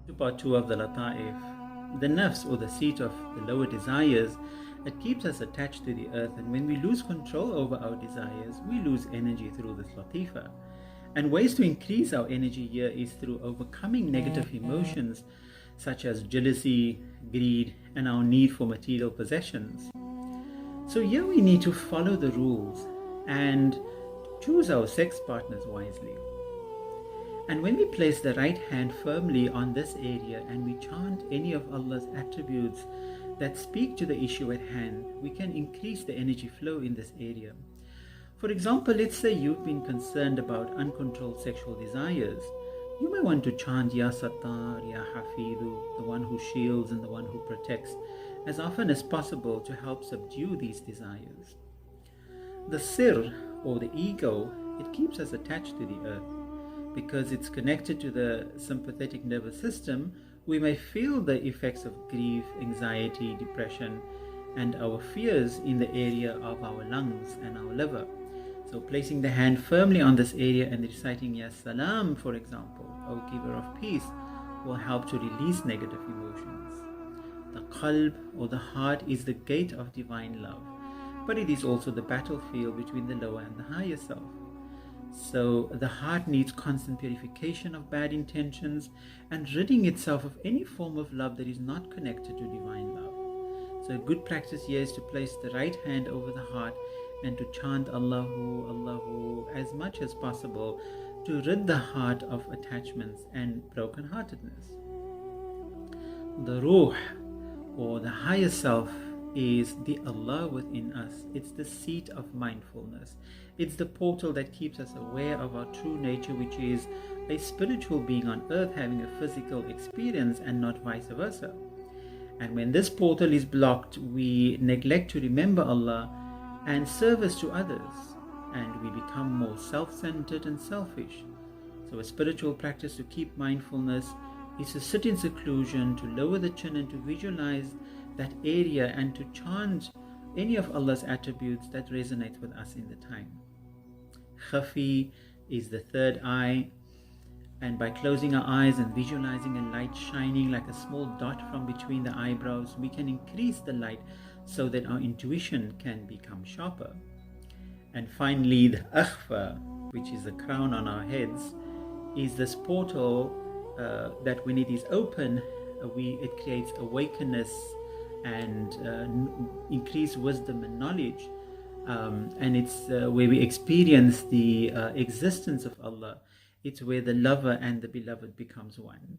To part two of the Lata'if, the nafs, or the seat of the lower desires, it keeps us attached to the earth, and when we lose control over our desires, we lose energy through this latifa. And ways to increase our energy here is through overcoming negative emotions such as jealousy, greed, and our need for material possessions. So here we need to follow the rules and choose our sex partners wisely. And when we place the right hand firmly on this area and we chant any of Allah's attributes that speak to the issue at hand, we can increase the energy flow in this area. For example, let's say you've been concerned about uncontrolled sexual desires. You may want to chant Ya Sattar, Ya Hafidu, the one who shields and the one who protects, as often as possible to help subdue these desires. The sir, or the ego, it keeps us attached to the earth. Because it's connected to the sympathetic nervous system, we may feel the effects of grief, anxiety, depression, and our fears in the area of our lungs and our liver. So placing the hand firmly on this area and reciting Ya Salam, for example, O giver of peace, will help to release negative emotions. The qalb, or the heart, is the gate of divine love, but it is also the battlefield between the lower and the higher self. So the heart needs constant purification of bad intentions and ridding itself of any form of love that is not connected to divine love. So a good practice here is to place the right hand over the heart and to chant Allahu, Allahu as much as possible to rid the heart of attachments and brokenheartedness. The ruh, or the higher self, is the Allah within us. It's the seat of mindfulness. It's the portal that keeps us aware of our true nature, which is a spiritual being on earth having a physical experience and not vice versa. And when this portal is blocked, we neglect to remember Allah and service to others, and we become more self-centered and selfish. So a spiritual practice to keep mindfulness is to sit in seclusion, to lower the chin and to visualize that area and to chant any of Allah's attributes that resonate with us in the time. Khafi is the third eye, and by closing our eyes and visualizing a light shining like a small dot from between the eyebrows, we can increase the light so that our intuition can become sharper. And finally, the akhfa, which is the crown on our heads, is this portal that when it is open, it creates awakeness and increased wisdom and knowledge, and it's where we experience the existence of Allah. It's where the lover and the beloved becomes one.